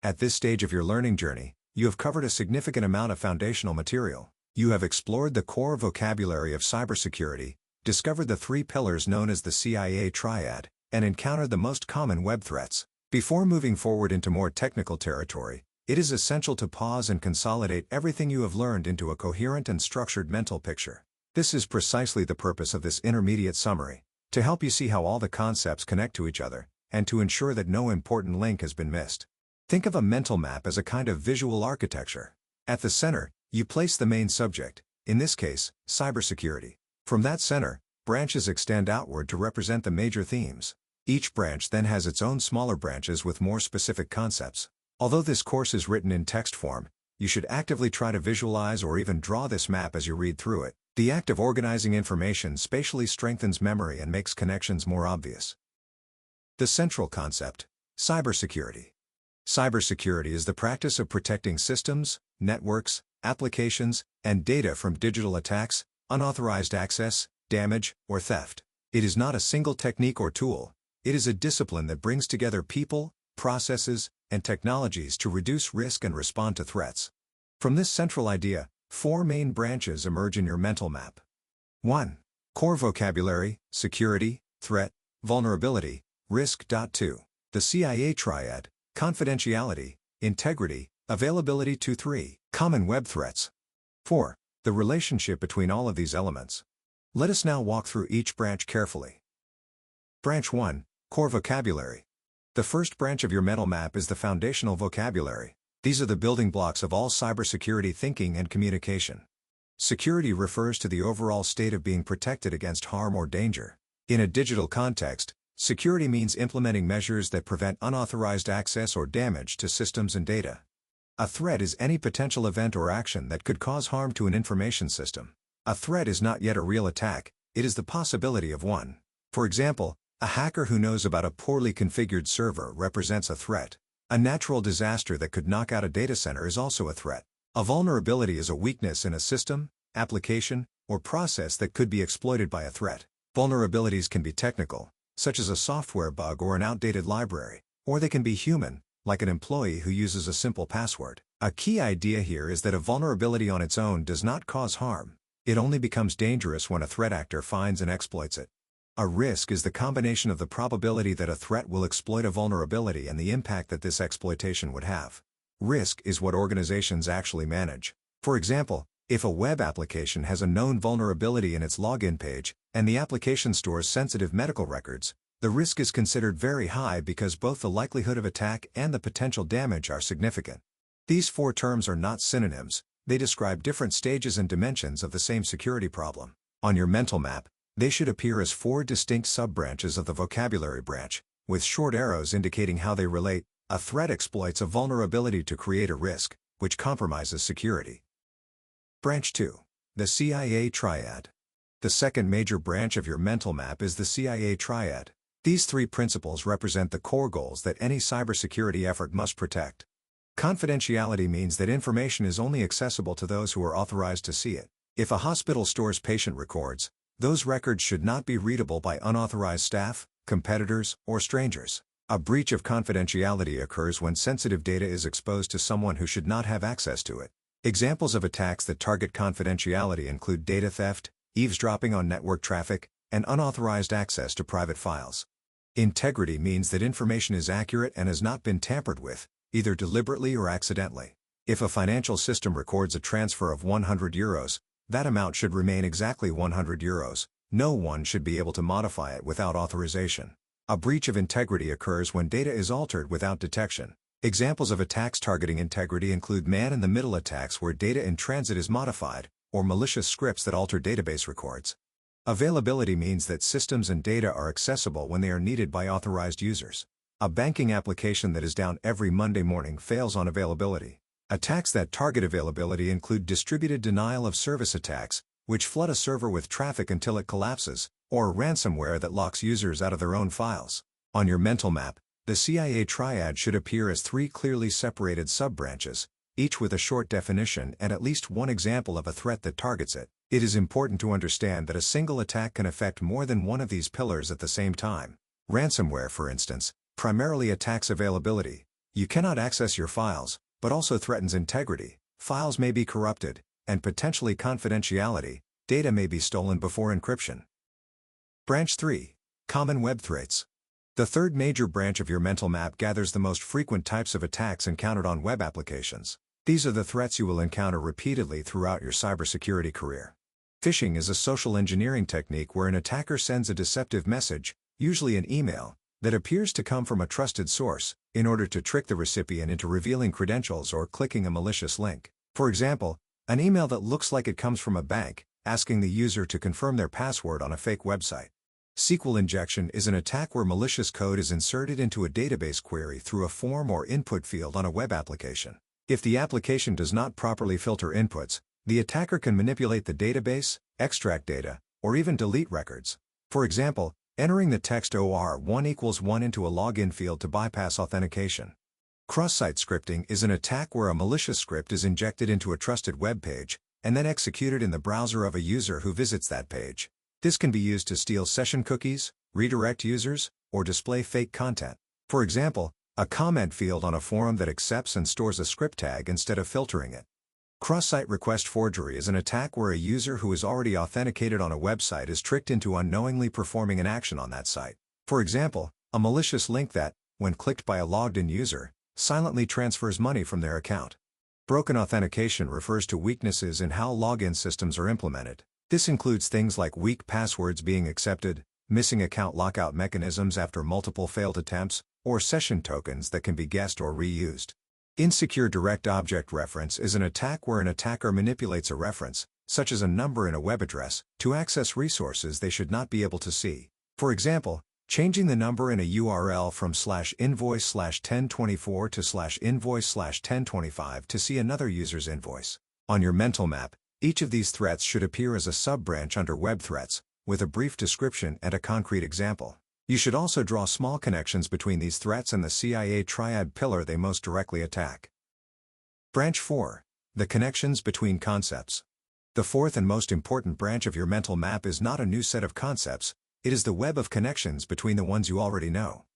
At this stage of your learning journey, you have covered a significant amount of foundational material. You have explored the core vocabulary of cybersecurity, discovered the three pillars known as the CIA triad, and encountered the most common web threats. Before moving forward into more technical territory, it is essential to pause and consolidate everything you have learned into a coherent and structured mental picture. This is precisely the purpose of this intermediate summary, to help you see how all the concepts connect to each other, and to ensure that no important link has been missed. Think of a mental map as a kind of visual architecture. At the center, you place the main subject, in this case, cybersecurity. From that center, branches extend outward to represent the major themes. Each branch then has its own smaller branches with more specific concepts. Although this course is written in text form, you should actively try to visualize or even draw this map as you read through it. The act of organizing information spatially strengthens memory and makes connections more obvious. The central concept: cybersecurity. Cybersecurity is the practice of protecting systems, networks, applications, and data from digital attacks, unauthorized access, damage, or theft. It is not a single technique or tool. It is a discipline that brings together people, processes, and technologies to reduce risk and respond to threats. From this central idea, four main branches emerge in your mental map. 1. Core vocabulary, security, threat, vulnerability, risk. 2. The CIA triad, confidentiality, integrity, availability. 3. Common web threats. 4. The relationship between all of these elements. Let us now walk through each branch carefully. Branch 1, Core vocabulary. The first branch of your mental map is the foundational vocabulary. These are the building blocks of all cybersecurity thinking and communication. Security refers to the overall state of being protected against harm or danger. In a digital context, security means implementing measures that prevent unauthorized access or damage to systems and data. A threat is any potential event or action that could cause harm to an information system. A threat is not yet a real attack, it is the possibility of one. For example, a hacker who knows about a poorly configured server represents a threat. A natural disaster that could knock out a data center is also a threat. A vulnerability is a weakness in a system, application, or process that could be exploited by a threat. Vulnerabilities can be technical, such as a software bug or an outdated library, or they can be human, like an employee who uses a simple password. A key idea here is that a vulnerability on its own does not cause harm. It only becomes dangerous when a threat actor finds and exploits it. A risk is the combination of the probability that a threat will exploit a vulnerability and the impact that this exploitation would have. Risk is what organizations actually manage. For example, if a web application has a known vulnerability in its login page, and the application stores sensitive medical records, the risk is considered very high because both the likelihood of attack and the potential damage are significant. These four terms are not synonyms, they describe different stages and dimensions of the same security problem. On your mental map, they should appear as four distinct sub-branches of the vocabulary branch, with short arrows indicating how they relate. A threat exploits a vulnerability to create a risk, which compromises security. Branch 2. The CIA triad. The second major branch of your mental map is the CIA triad. These three principles represent the core goals that any cybersecurity effort must protect. Confidentiality means that information is only accessible to those who are authorized to see it. If a hospital stores patient records, those records should not be readable by unauthorized staff, competitors, or strangers. A breach of confidentiality occurs when sensitive data is exposed to someone who should not have access to it. Examples of attacks that target confidentiality include data theft, eavesdropping on network traffic, and unauthorized access to private files. Integrity means that information is accurate and has not been tampered with, either deliberately or accidentally. If a financial system records a transfer of €100, that amount should remain exactly €100. No one should be able to modify it without authorization. A breach of integrity occurs when data is altered without detection. Examples of attacks targeting integrity include man-in-the-middle attacks where data in transit is modified, or malicious scripts that alter database records. Availability means that systems and data are accessible when they are needed by authorized users. A banking application that is down every Monday morning fails on availability. Attacks that target availability include distributed denial of service attacks, which flood a server with traffic until it collapses, or ransomware that locks users out of their own files. On your mental map, the CIA triad should appear as three clearly separated sub-branches, each with a short definition and at least one example of a threat that targets it. It is important to understand that a single attack can affect more than one of these pillars at the same time. Ransomware, for instance, primarily attacks availability, You cannot access your files, but also threatens integrity. Files may be corrupted, and potentially confidentiality. Data may be stolen before encryption. Branch 3. Common web threats. The third major branch of your mental map gathers the most frequent types of attacks encountered on web applications. These are the threats you will encounter repeatedly throughout your cybersecurity career. Phishing is a social engineering technique where an attacker sends a deceptive message, usually an email, that appears to come from a trusted source, in order to trick the recipient into revealing credentials or clicking a malicious link. For example, an email that looks like it comes from a bank, asking the user to confirm their password on a fake website. SQL injection is an attack where malicious code is inserted into a database query through a form or input field on a web application. If the application does not properly filter inputs, the attacker can manipulate the database, extract data, or even delete records. For example, entering the text OR1 equals 1 into a login field to bypass authentication. Cross-site scripting is an attack where a malicious script is injected into a trusted web page, and then executed in the browser of a user who visits that page. This can be used to steal session cookies, redirect users, or display fake content. For example, a comment field on a forum that accepts and stores a script tag instead of filtering it. Cross-site request forgery is an attack where a user who is already authenticated on a website is tricked into unknowingly performing an action on that site. For example, a malicious link that, when clicked by a logged-in user, silently transfers money from their account. Broken authentication refers to weaknesses in how login systems are implemented. This includes things like weak passwords being accepted, missing account lockout mechanisms after multiple failed attempts, or session tokens that can be guessed or reused. Insecure direct object reference is an attack where an attacker manipulates a reference, such as a number in a web address, to access resources they should not be able to see. For example, changing the number in a URL from /invoice/1024 to /invoice/1025 to see another user's invoice. On your mental map, each of these threats should appear as a sub-branch under web threats, with a brief description and a concrete example. You should also draw small connections between these threats and the CIA triad pillar they most directly attack. Branch 4. The connections between concepts. The fourth and most important branch of your mental map is not a new set of concepts, it is the web of connections between the ones you already know.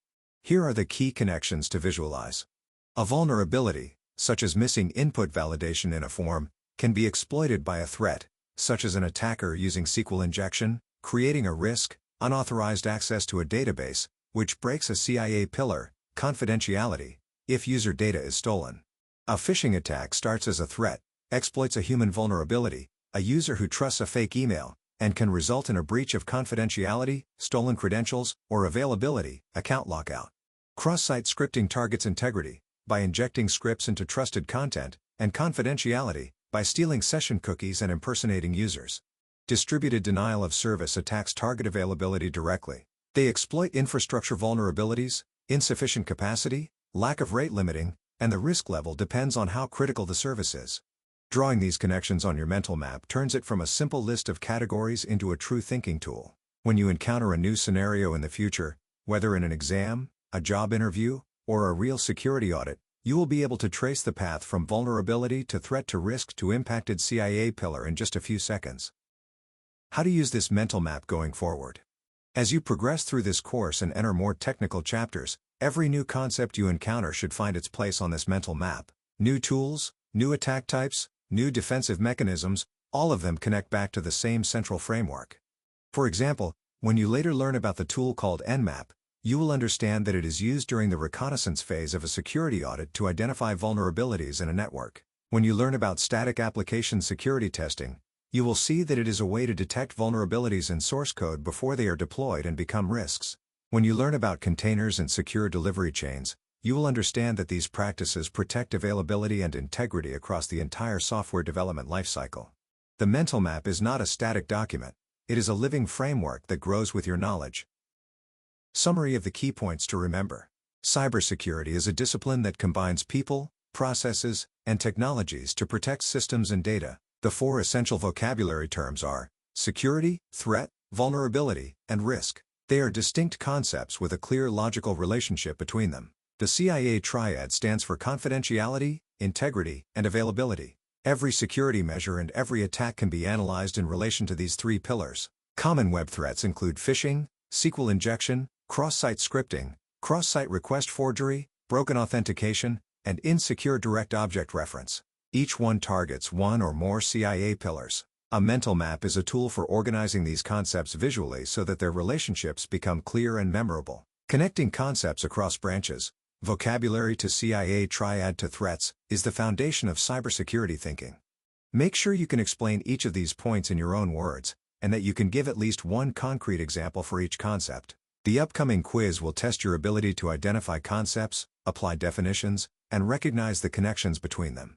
Here are the key connections to visualize. A vulnerability, such as missing input validation in a form, can be exploited by a threat, such as an attacker using SQL injection, creating a risk, unauthorized access to a database, which breaks a CIA pillar, confidentiality, if user data is stolen. A phishing attack starts as a threat, exploits a human vulnerability, a user who trusts a fake email, and can result in a breach of confidentiality, stolen credentials, or availability, account lockout. Cross-site scripting targets integrity, by injecting scripts into trusted content, and confidentiality, by stealing session cookies and impersonating users. Distributed denial of service attacks target availability directly. They exploit infrastructure vulnerabilities, insufficient capacity, lack of rate limiting, and the risk level depends on how critical the service is. Drawing these connections on your mental map turns it from a simple list of categories into a true thinking tool. When you encounter a new scenario in the future, whether in an exam, a job interview, or a real security audit, you will be able to trace the path from vulnerability to threat to risk to impacted CIA pillar in just a few seconds. How to use this mental map going forward. As you progress through this course and enter more technical chapters, every new concept you encounter should find its place on this mental map. New tools, new attack types, new defensive mechanisms, all of them connect back to the same central framework. For example, when you later learn about the tool called Nmap, you will understand that it is used during the reconnaissance phase of a security audit to identify vulnerabilities in a network. When you learn about static application security testing, you will see that it is a way to detect vulnerabilities in source code before they are deployed and become risks. When you learn about containers and secure delivery chains, you will understand that these practices protect availability and integrity across the entire software development lifecycle. The mental map is not a static document, it is a living framework that grows with your knowledge. Summary of the key points to remember. Cybersecurity is a discipline that combines people, processes, and technologies to protect systems and data. The four essential vocabulary terms are security, threat, vulnerability, and risk. They are distinct concepts with a clear logical relationship between them. The CIA triad stands for confidentiality, integrity, and availability. Every security measure and every attack can be analyzed in relation to these three pillars. Common web threats include phishing, SQL injection, cross-site scripting, cross-site request forgery, broken authentication, and insecure direct object reference. Each one targets one or more CIA pillars. A mental map is a tool for organizing these concepts visually so that their relationships become clear and memorable. Connecting concepts across branches, vocabulary to CIA triad to threats, is the foundation of cybersecurity thinking. Make sure you can explain each of these points in your own words, and that you can give at least one concrete example for each concept. The upcoming quiz will test your ability to identify concepts, apply definitions, and recognize the connections between them.